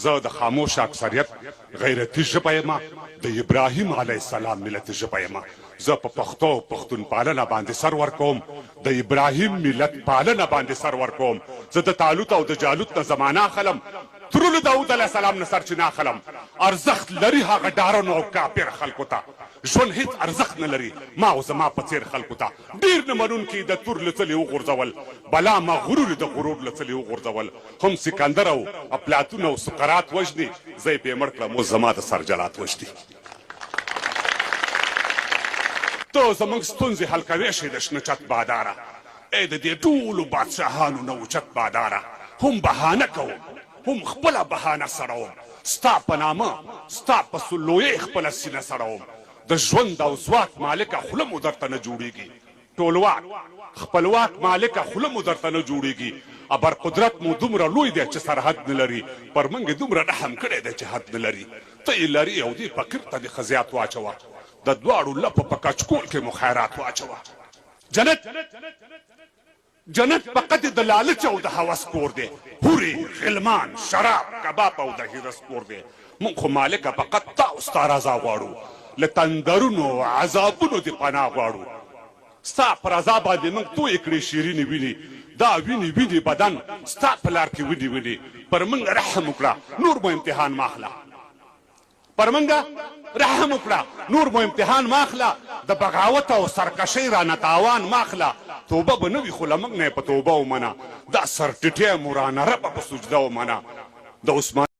زه د خاموش اکثریت غیرتي ژبه یم، د ابراهیم علیه السلام ملت ژبه یم. زه په پښتو پښتون پالنه باندې سر ورکوم، د ابراهیم ملت پالنه باندې سر ورکوم. زه د طالوت او د جالوت نه زمانه اخلم، ترلو داود علیه السلام نه سرچینه اخلم. ارزښت لري هغه ډارنو او کافر خلکو ته، ژوند هیڅ ارزښت نه لري ما او زما په څېر خلکو ته. ډېر نه منونکي د تور له څلې وغورځول، بلا مغرور د غرور له څلې وغورځول. هم سکندر او افلاطون او سقراط وژني، زه یې پې مړ کړم، اوس زما د سر جلات وژني. ته زموږ ستونزې حل کوې شې د شنه چت باداره، ای د دې ټولو بادشاهانو نه اوچت باداره. هم بهانه کوم، هم خپله بهانه سړوم، ستا په نامه ستا په سلویې خپله سینه سړوم. د ژوند او ځواک مالکه خوله مو درته نه جوړېږي، ټولواک خپلواک مالکه خوله مو درته نه جوړېږي. ابر قدرت مو دومره لوی دی چې سرحد نه لري، پر موږ یې دومره رحم کړی دی چې حد نه لري. ته یې لري او دې فقیر ته دې خزیات واچوه، د دواړو لپو په کچکول کې مو خیرات واچوه. جنت فقط د لالچ او د هوس کور دی، هورې غلمان شراب کباب او د هیرس کور دی. موږ خو مالکه فقط تا او ستا رضا غواړو، له تندرونو عذابونو دې پناه غواړو. ستا پر رضا باندې موږ تویې کړې شیرینې وینې، دا وینې وینې بدن ستا په لار کې ونې ونې. پر موږ رحم وکړه، نور مو امتحان مه اخله. پر موږ رحم وکړه، نور مو امتحان مه اخله. د بغاوت او سرکشۍ رانه تاوان مه اخله. توبه به نه وي خو له موږ نه یې په توبه ومنه، دا سر ټیټی مو رانه ربه په سجده ومنه. د عثمان